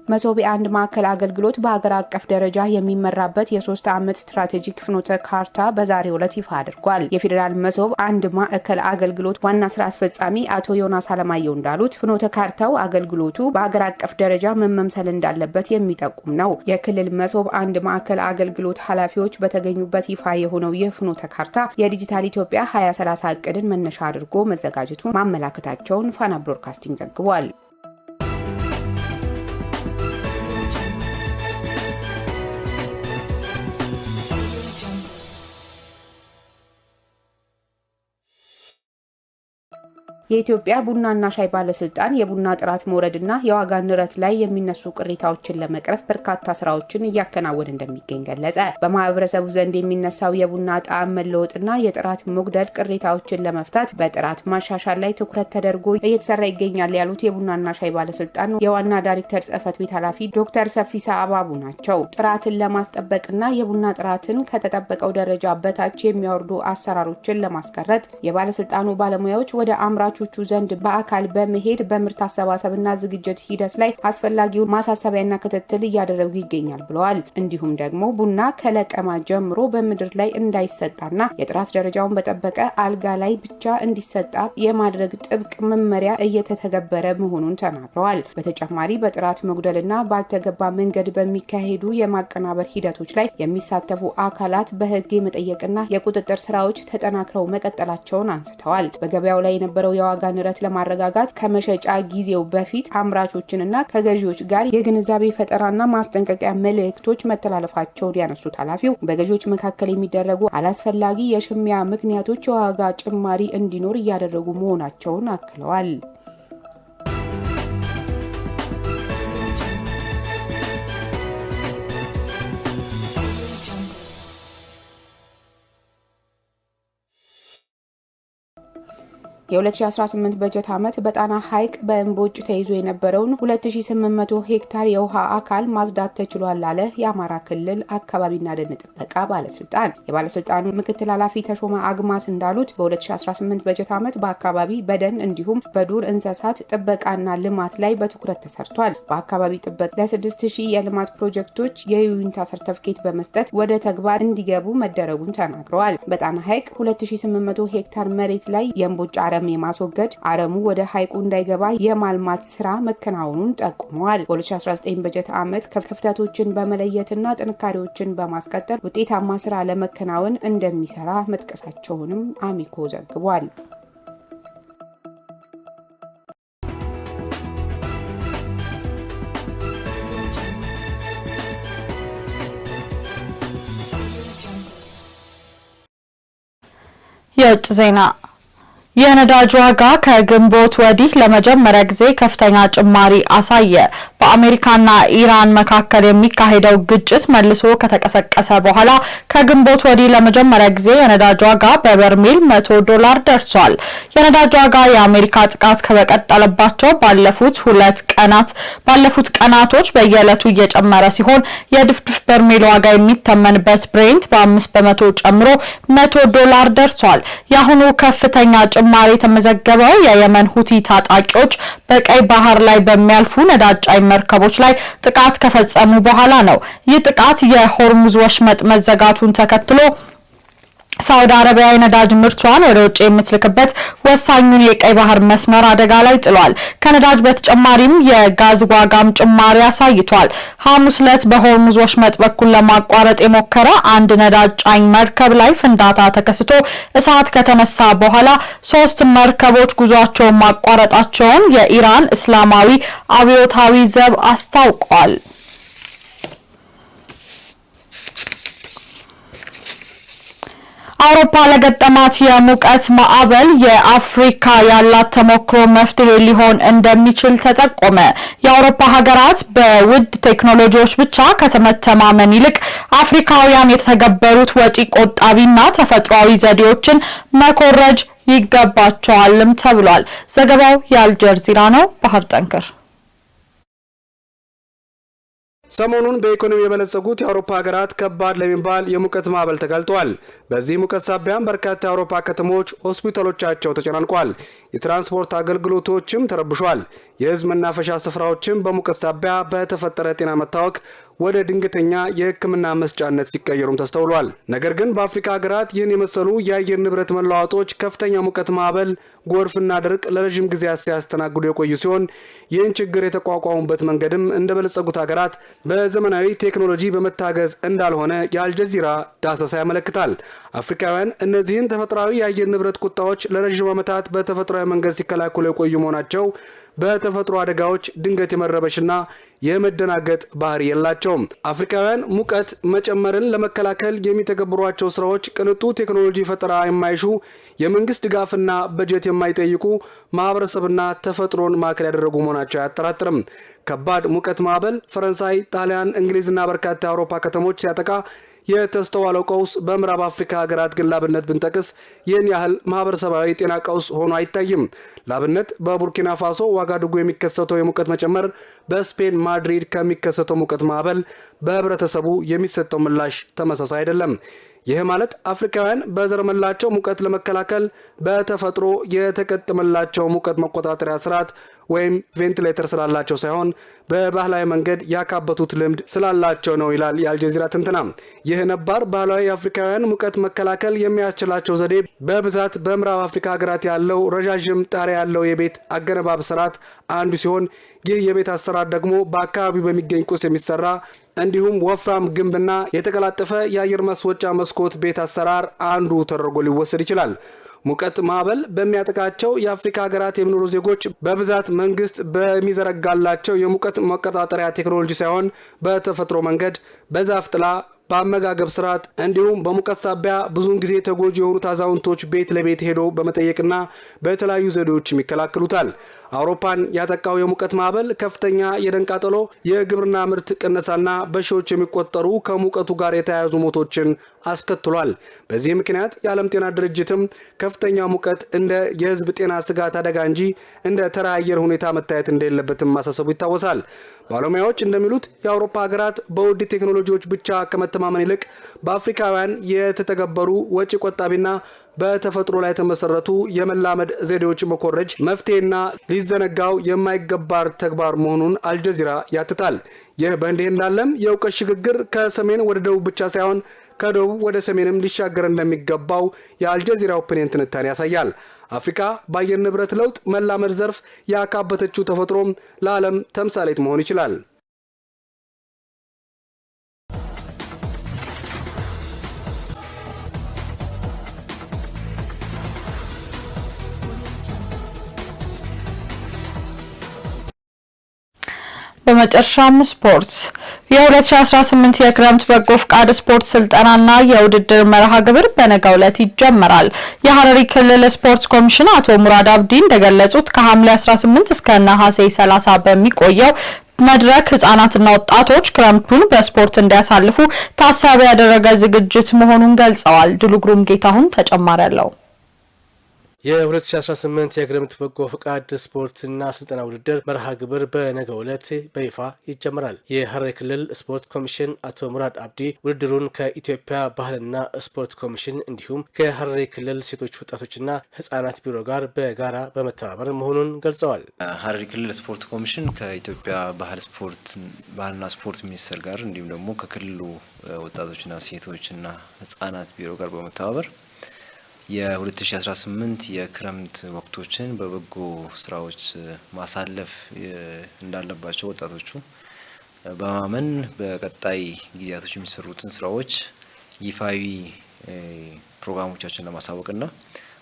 መሶብ የአንድ ማዕከል አገልግሎት በአገር አቀፍ ደረጃ የሚመራበት የ3 ዓመት ስትራቴጂክ ፍኖተ ካርታ በዛሬው ዕለት ይፋ አድርጓል። የፌዴራል መሶብ አንድ ማዕከል አገልግሎት ዋና ስራ አስፈጻሚ አቶ ዮናስ አለማየሁ እንዳሉት ፍኖተ ካርታው አገልግሎቱ በአገር አቀፍ ደረጃ መመምሰል እንዳለበት የሚጠቁም ነው። የክልል መሶብ አንድ ማዕከል አገልግሎት ኃላፊዎች በተገኙበት ይፋ የሆነው ይህ ፍኖተ ካርታ የዲጂታል ኢትዮጵያ 2030 እቅድን መነሻ አድርጎ መዘጋጀቱን ማመላከታቸውን ፋና ብሮድካስቲንግ ዘግቧል። የኢትዮጵያ ቡናና ሻይ ባለስልጣን የቡና ጥራት መውረድና የዋጋ ንረት ላይ የሚነሱ ቅሬታዎችን ለመቅረፍ በርካታ ስራዎችን እያከናወነ እንደሚገኝ ገለጸ። በማህበረሰቡ ዘንድ የሚነሳው የቡና ጣዕም መለወጥና የጥራት መጉደል ቅሬታዎችን ለመፍታት በጥራት ማሻሻል ላይ ትኩረት ተደርጎ እየተሰራ ይገኛል ያሉት የቡናና ሻይ ባለስልጣን የዋና ዳይሬክተር ጽህፈት ቤት ኃላፊ ዶክተር ሰፊሳ አባቡ ናቸው። ጥራትን ለማስጠበቅና የቡና ጥራትን ከተጠበቀው ደረጃ በታች የሚያወርዱ አሰራሮችን ለማስቀረት የባለስልጣኑ ባለሙያዎች ወደ አምራቾቹ ዘንድ በአካል በመሄድ በምርት አሰባሰብና ዝግጅት ሂደት ላይ አስፈላጊውን ማሳሰቢያና ክትትል እያደረጉ ይገኛል ብለዋል። እንዲሁም ደግሞ ቡና ከለቀማ ጀምሮ በምድር ላይ እንዳይሰጣና የጥራት ደረጃውን በጠበቀ አልጋ ላይ ብቻ እንዲሰጣ የማድረግ ጥብቅ መመሪያ እየተተገበረ መሆኑን ተናግረዋል። በተጨማሪ በጥራት መጉደልና ባልተገባ መንገድ በሚካሄዱ የማቀናበር ሂደቶች ላይ የሚሳተፉ አካላት በሕግ የመጠየቅና የቁጥጥር ስራዎች ተጠናክረው መቀጠላቸውን አንስተዋል። በገበያው ላይ የነበረው የዋጋ ንረት ለማረጋጋት ከመሸጫ ጊዜው በፊት አምራቾችንና ከገዢዎች ጋር የግንዛቤ ፈጠራና ማስጠንቀቂያ መልእክቶች መተላለፋቸውን ያነሱት ኃላፊው በገዢዎች መካከል የሚደረጉ አላስፈላጊ የሽሚያ ምክንያቶች የዋጋ ጭማሪ እንዲኖር እያደረጉ መሆናቸውን አክለዋል። የ2018 በጀት ዓመት በጣና ሐይቅ በእንቦጭ ተይዞ የነበረውን 2800 ሄክታር የውሃ አካል ማጽዳት ተችሏል አለ የአማራ ክልል አካባቢና ደን ጥበቃ ባለስልጣን። የባለስልጣኑ ምክትል ኃላፊ ተሾመ አግማስ እንዳሉት በ2018 በጀት ዓመት በአካባቢ በደን እንዲሁም በዱር እንስሳት ጥበቃና ልማት ላይ በትኩረት ተሰርቷል። በአካባቢ ጥበቃ ለ6000 የልማት ፕሮጀክቶች የዩኒታ ሰርተፊኬት በመስጠት ወደ ተግባር እንዲገቡ መደረጉን ተናግረዋል። በጣና ሐይቅ 2800 ሄክታር መሬት ላይ የእንቦጭ አረም የማስወገድ አረሙ ወደ ሐይቁ እንዳይገባ የማልማት ስራ መከናወኑን ጠቁመዋል። በ2019 በጀት ዓመት ክፍተቶችን በመለየትና ጥንካሬዎችን በማስቀጠል ውጤታማ ስራ ለመከናወን እንደሚሰራ መጥቀሳቸውንም አሚኮ ዘግቧል። የውጭ ዜና የነዳጅ ዋጋ ከግንቦት ወዲህ ለመጀመሪያ ጊዜ ከፍተኛ ጭማሪ አሳየ። በአሜሪካና ኢራን መካከል የሚካሄደው ግጭት መልሶ ከተቀሰቀሰ በኋላ ከግንቦት ወዲህ ለመጀመሪያ ጊዜ የነዳጅ ዋጋ በበርሜል $100 ደርሷል። የነዳጅ ዋጋ የአሜሪካ ጥቃት ከቀጠለባቸው ባለፉት ቀናቶች በየዕለቱ እየጨመረ ሲሆን የድፍድፍ በርሜል ዋጋ የሚተመንበት ብሬንት በ5 በመቶ ጨምሮ $100 ደርሷል። የአሁኑ ከፍተኛ ጭማሪ የተመዘገበው የየመን ሁቲ ታጣቂዎች በቀይ ባህር ላይ በሚያልፉ ነዳጅ ጫኝ መርከቦች ላይ ጥቃት ከፈጸሙ በኋላ ነው። ይህ ጥቃት የሆርሙዝ ወሽመጥ መዘጋቱን ተከትሎ ሳውዲ አረቢያ የነዳጅ ምርቷን ወደ ውጭ የምትልክበት ወሳኙን የቀይ ባህር መስመር አደጋ ላይ ጥሏል። ከነዳጅ በተጨማሪም የጋዝ ዋጋም ጭማሪ አሳይቷል። ሐሙስ ዕለት በሆርሙዝ ወሽመጥ በኩል ለማቋረጥ የሞከረ አንድ ነዳጅ ጫኝ መርከብ ላይ ፍንዳታ ተከስቶ እሳት ከተነሳ በኋላ 3 መርከቦች ጉዟቸውን ማቋረጣቸውን የኢራን እስላማዊ አብዮታዊ ዘብ አስታውቋል። አውሮፓ ለገጠማት የሙቀት ማዕበል የአፍሪካ ያላት ተሞክሮ መፍትሄ ሊሆን እንደሚችል ተጠቆመ። የአውሮፓ ሀገራት በውድ ቴክኖሎጂዎች ብቻ ከተመተማመን ይልቅ አፍሪካውያን የተገበሩት ወጪ ቆጣቢና ተፈጥሯዊ ዘዴዎችን መኮረጅ ይገባቸዋልም ተብሏል። ዘገባው የአልጀዚራ ነው። ባህር ጠንክር ሰሞኑን በኢኮኖሚ የበለጸጉት የአውሮፓ ሀገራት ከባድ ለሚባል የሙቀት ማዕበል ተጋልጠዋል። በዚህ ሙቀት ሳቢያም በርካታ የአውሮፓ ከተሞች ሆስፒታሎቻቸው ተጨናንቋል። የትራንስፖርት አገልግሎቶችም ተረብሿል። የህዝብ መናፈሻ ስፍራዎችም በሙቀት ሳቢያ በተፈጠረ ጤና መታወክ ወደ ድንገተኛ የሕክምና መስጫነት ሲቀየሩም ተስተውሏል። ነገር ግን በአፍሪካ ሀገራት ይህን የመሰሉ የአየር ንብረት መለዋወጦች ከፍተኛ ሙቀት ማዕበል፣ ጎርፍና ድርቅ ለረጅም ጊዜያት ሲያስተናግዱ የቆዩ ሲሆን ይህን ችግር የተቋቋሙበት መንገድም እንደበለጸጉት ሀገራት በዘመናዊ ቴክኖሎጂ በመታገዝ እንዳልሆነ የአልጀዚራ ዳሰሳ ያመለክታል። አፍሪካውያን እነዚህን ተፈጥሯዊ የአየር ንብረት ቁጣዎች ለረጅም ዓመታት በተፈጥሯዊ መንገድ ሲከላከሉ የቆዩ መሆናቸው በተፈጥሮ አደጋዎች ድንገት የመረበሽና የመደናገጥ ባህሪ የላቸውም። አፍሪካውያን ሙቀት መጨመርን ለመከላከል የሚተገብሯቸው ስራዎች ቅንጡ ቴክኖሎጂ ፈጠራ የማይሹ፣ የመንግስት ድጋፍና በጀት የማይጠይቁ፣ ማህበረሰብና ተፈጥሮን ማዕከል ያደረጉ መሆናቸው አያጠራጥርም። ከባድ ሙቀት ማዕበል ፈረንሳይ፣ ጣሊያን፣ እንግሊዝና በርካታ የአውሮፓ ከተሞች ሲያጠቃ የተስተዋለው ቀውስ በምዕራብ አፍሪካ ሀገራት ግን ላብነት ብንጠቅስ ይህን ያህል ማህበረሰባዊ የጤና ቀውስ ሆኖ አይታይም። ላብነት በቡርኪና ፋሶ ዋጋዱጉ የሚከሰተው የሙቀት መጨመር በስፔን ማድሪድ ከሚከሰተው ሙቀት ማዕበል በህብረተሰቡ የሚሰጠው ምላሽ ተመሳሳይ አይደለም። ይህ ማለት አፍሪካውያን በዘረመላቸው ሙቀት ለመከላከል በተፈጥሮ የተቀጠመላቸው ሙቀት መቆጣጠሪያ ስርዓት ወይም ቬንቲሌተር ስላላቸው ሳይሆን በባህላዊ መንገድ ያካበቱት ልምድ ስላላቸው ነው ይላል የአልጀዚራ ትንተና። ይህ ነባር ባህላዊ የአፍሪካውያን ሙቀት መከላከል የሚያስችላቸው ዘዴ በብዛት በምዕራብ አፍሪካ ሀገራት ያለው ረዣዥም ጣሪያ ያለው የቤት አገነባብ ስርዓት አንዱ ሲሆን ይህ የቤት አሰራር ደግሞ በአካባቢው በሚገኝ ቁስ የሚሰራ እንዲሁም ወፍራም ግንብና የተቀላጠፈ የአየር ማስወጫ መስኮት ቤት አሰራር አንዱ ተደርጎ ሊወሰድ ይችላል። ሙቀት ማዕበል በሚያጠቃቸው የአፍሪካ ሀገራት የሚኖሩ ዜጎች በብዛት መንግስት በሚዘረጋላቸው የሙቀት መቆጣጠሪያ ቴክኖሎጂ ሳይሆን በተፈጥሮ መንገድ በዛፍ ጥላ፣ በአመጋገብ ስርዓት እንዲሁም በሙቀት ሳቢያ ብዙውን ጊዜ ተጎጂ የሆኑት አዛውንቶች ቤት ለቤት ሄዶ በመጠየቅና በተለያዩ ዘዴዎችም ይከላከሉታል። አውሮፓን ያጠቃው የሙቀት ማዕበል ከፍተኛ የደን ቃጠሎ፣ የግብርና ምርት ቅነሳና በሺዎች የሚቆጠሩ ከሙቀቱ ጋር የተያያዙ ሞቶችን አስከትሏል። በዚህ ምክንያት የዓለም ጤና ድርጅትም ከፍተኛ ሙቀት እንደ የህዝብ ጤና ስጋት አደጋ እንጂ እንደ ተራ አየር ሁኔታ መታየት እንደሌለበትም ማሳሰቡ ይታወሳል። ባለሙያዎች እንደሚሉት የአውሮፓ ሀገራት በውድ ቴክኖሎጂዎች ብቻ ከመተማመን ይልቅ በአፍሪካውያን የተተገበሩ ወጪ ቆጣቢና በተፈጥሮ ላይ የተመሰረቱ የመላመድ ዘዴዎች መኮረጅ መፍትሄና ሊዘነጋው የማይገባር ተግባር መሆኑን አልጀዚራ ያትታል። ይህ በእንዲህ እንዳለም የእውቀት ሽግግር ከሰሜን ወደ ደቡብ ብቻ ሳይሆን ከደቡብ ወደ ሰሜንም ሊሻገር እንደሚገባው የአልጀዚራ ኦፒኒየን ትንታኔ ያሳያል። አፍሪካ በአየር ንብረት ለውጥ መላመድ ዘርፍ ያካበተችው ተፈጥሮም ለዓለም ተምሳሌት መሆን ይችላል። በመጨረሻም ስፖርት የ2018 የክረምት በጎ ፍቃድ ስፖርት ስልጠናና የውድድር መርሃ ግብር በነገው ዕለት ይጀምራል። የሐረሪ ክልል ስፖርት ኮሚሽን አቶ ሙራድ አብዲ እንደገለጹት ከሐምሌ 18 እስከ ነሐሴ 30 በሚቆየው መድረክ ህጻናትና ወጣቶች ክረምቱን በስፖርት እንዲያሳልፉ ታሳቢ ያደረገ ዝግጅት መሆኑን ገልጸዋል። ድሉግሩም ጌታሁን ተጨማሪ ያለው የ2018 የክረምት በጎ ፍቃድ ስፖርትና ስልጠና ውድድር መርሃ ግብር በነገው ዕለት በይፋ ይጀምራል። የሐረሪ ክልል ስፖርት ኮሚሽን አቶ ሙራድ አብዲ ውድድሩን ከኢትዮጵያ ባህልና ስፖርት ኮሚሽን እንዲሁም ከሐረሪ ክልል ሴቶች ወጣቶችና ህጻናት ቢሮ ጋር በጋራ በመተባበር መሆኑን ገልጸዋል። ሐረሪ ክልል ስፖርት ኮሚሽን ከኢትዮጵያ ባህልና ስፖርት ሚኒስቴር ጋር እንዲሁም ደግሞ ከክልሉ ወጣቶችና ሴቶችና ህጻናት ቢሮ ጋር በመተባበር የ2018 የክረምት ወቅቶችን በበጎ ስራዎች ማሳለፍ እንዳለባቸው ወጣቶቹ በማመን በቀጣይ ጊዜያቶች የሚሰሩትን ስራዎች ይፋዊ ፕሮግራሞቻችን ለማሳወቅና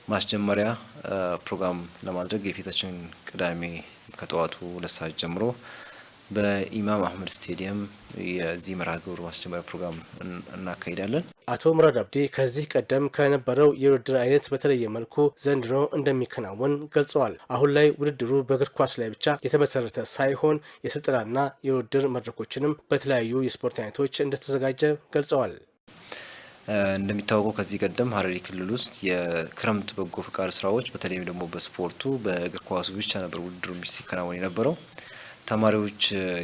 ማስጀመሪያ ፕሮግራም ለማድረግ የፊታችን ቅዳሜ ከጠዋቱ 2 ሰዓት ጀምሮ በኢማም አህመድ ስቴዲየም የዚህ መርሃ ግብር ማስጀመሪያ ፕሮግራም እናካሂዳለን። አቶ ሙራድ አብዲ ከዚህ ቀደም ከነበረው የውድድር አይነት በተለየ መልኩ ዘንድሮ እንደሚከናወን ገልጸዋል። አሁን ላይ ውድድሩ በእግር ኳስ ላይ ብቻ የተመሰረተ ሳይሆን የስልጠናና የውድድር መድረኮችንም በተለያዩ የስፖርት አይነቶች እንደተዘጋጀ ገልጸዋል። እንደሚታወቀው ከዚህ ቀደም ሐረሪ ክልል ውስጥ የክረምት በጎ ፍቃድ ስራዎች በተለይም ደግሞ በስፖርቱ በእግር ኳሱ ብቻ ነበር ውድድሩ ሲከናወን የነበረው። ተማሪዎች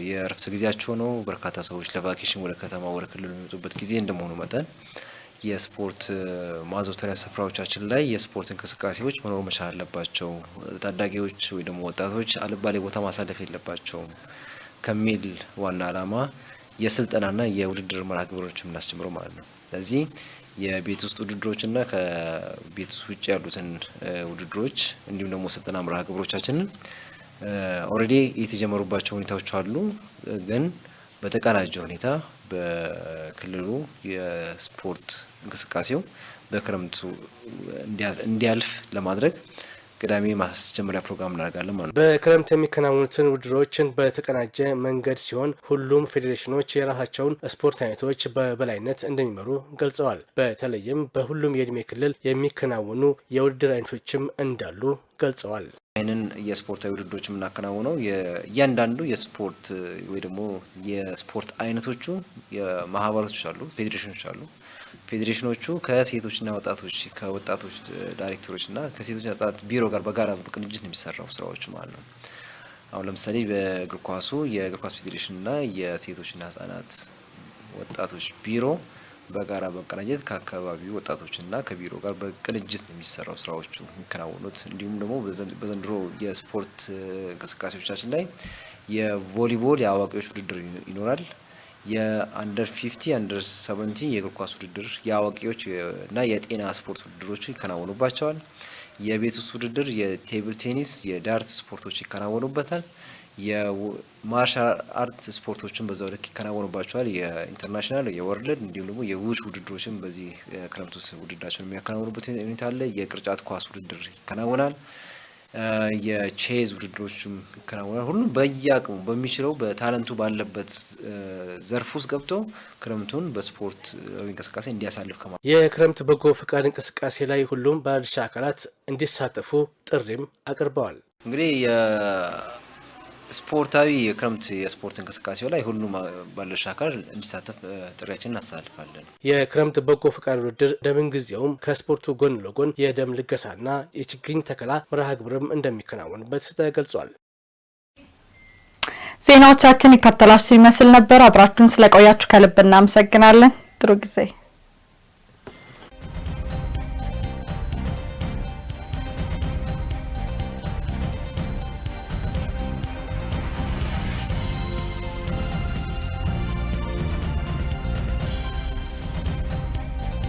የእረፍት ጊዜያቸው ነው። በርካታ ሰዎች ለቫኬሽን ወደ ከተማ ወደ ክልሉ የሚመጡበት ጊዜ እንደመሆኑ መጠን የስፖርት ማዘውተሪያ ስፍራዎቻችን ላይ የስፖርት እንቅስቃሴዎች መኖር መቻል አለባቸው። ታዳጊዎች ወይ ደግሞ ወጣቶች አልባሌ ቦታ ማሳለፍ የለባቸውም ከሚል ዋና ዓላማ የስልጠናና የውድድር መርሃ ግብሮችን የምናስጀምረው ማለት ነው። ስለዚህ የቤት ውስጥ ውድድሮችና ከቤት ውስጥ ውጭ ያሉትን ውድድሮች እንዲሁም ደግሞ ስልጠና መርሃ ግብሮቻችንን ኦልሬዲ የተጀመሩባቸው ሁኔታዎች አሉ። ግን በተቀናጀ ሁኔታ በክልሉ የስፖርት እንቅስቃሴው በክረምቱ እንዲያልፍ ለማድረግ ቅዳሜ ማስጀመሪያ ፕሮግራም እናደርጋለን ማለት ነው። በክረምት የሚከናወኑትን ውድድሮችን በተቀናጀ መንገድ ሲሆን ሁሉም ፌዴሬሽኖች የራሳቸውን ስፖርት አይነቶች በበላይነት እንደሚመሩ ገልጸዋል። በተለይም በሁሉም የእድሜ ክልል የሚከናወኑ የውድድር አይነቶችም እንዳሉ ገልጸዋል። ይህንን የስፖርታዊ ውድድሮች የምናከናውነው እያንዳንዱ የስፖርት ወይ ደግሞ የስፖርት አይነቶቹ የማህበራቶች አሉ፣ ፌዴሬሽኖች አሉ። ፌዴሬሽኖቹ ከሴቶችና ወጣቶች ከወጣቶች ዳይሬክተሮችና ከሴቶችና ወጣት ቢሮ ጋር በጋራ በቅንጅት ነው የሚሰራው ስራዎች ማለት ነው። አሁን ለምሳሌ በእግር ኳሱ የእግር ኳስ ፌዴሬሽንና የሴቶችና ህጻናት ወጣቶች ቢሮ በጋራ በመቀናጀት ከአካባቢው ወጣቶችና ከቢሮ ጋር በቅንጅት ነው የሚሰራው ስራዎቹ የሚከናወኑት። እንዲሁም ደግሞ በዘንድሮ የስፖርት እንቅስቃሴዎቻችን ላይ የቮሊቦል የአዋቂዎች ውድድር ይኖራል። የአንደር 50 አንደር 70 የእግር ኳስ ውድድር የአዋቂዎች እና የጤና ስፖርት ውድድሮች ይከናወኑባቸዋል። የቤት ውስጥ ውድድር የቴብል ቴኒስ፣ የዳርት ስፖርቶች ይከናወኑበታል። የማርሻል አርት ስፖርቶችን በዛው ልክ ይከናወኑባቸዋል። የኢንተርናሽናል የወርልድ እንዲሁም ደግሞ የውጭ ውድድሮችን በዚህ ክረምት ውስጥ ውድድራቸውን የሚያከናውኑበት ሁኔታ አለ። የቅርጫት ኳስ ውድድር ይከናወናል። የቼዝ ውድድሮችም ይከናወናል። ሁሉም በየአቅሙ በሚችለው በታለንቱ ባለበት ዘርፍ ውስጥ ገብቶ ክረምቱን በስፖርት እንቅስቃሴ እንዲያሳልፍ ከማለት የክረምት በጎ ፍቃድ እንቅስቃሴ ላይ ሁሉም ባለድርሻ አካላት እንዲሳተፉ ጥሪም አቅርበዋል። እንግዲህ ስፖርታዊ የክረምት የስፖርት እንቅስቃሴው ላይ ሁሉም ባለድርሻ አካል እንዲሳተፍ ጥሪያችንን እናስተላልፋለን። የክረምት በጎ ፍቃድ ውድድር እንደምንጊዜውም ከስፖርቱ ጎን ለጎን የደም ልገሳና የችግኝ ተከላ መርሃ ግብርም እንደሚከናወንበት ተገልጿል። ዜናዎቻችን ይከታተላችሁ ሲመስል ነበር። አብራችሁን ስለቆያችሁ ከልብ እናመሰግናለን። ጥሩ ጊዜ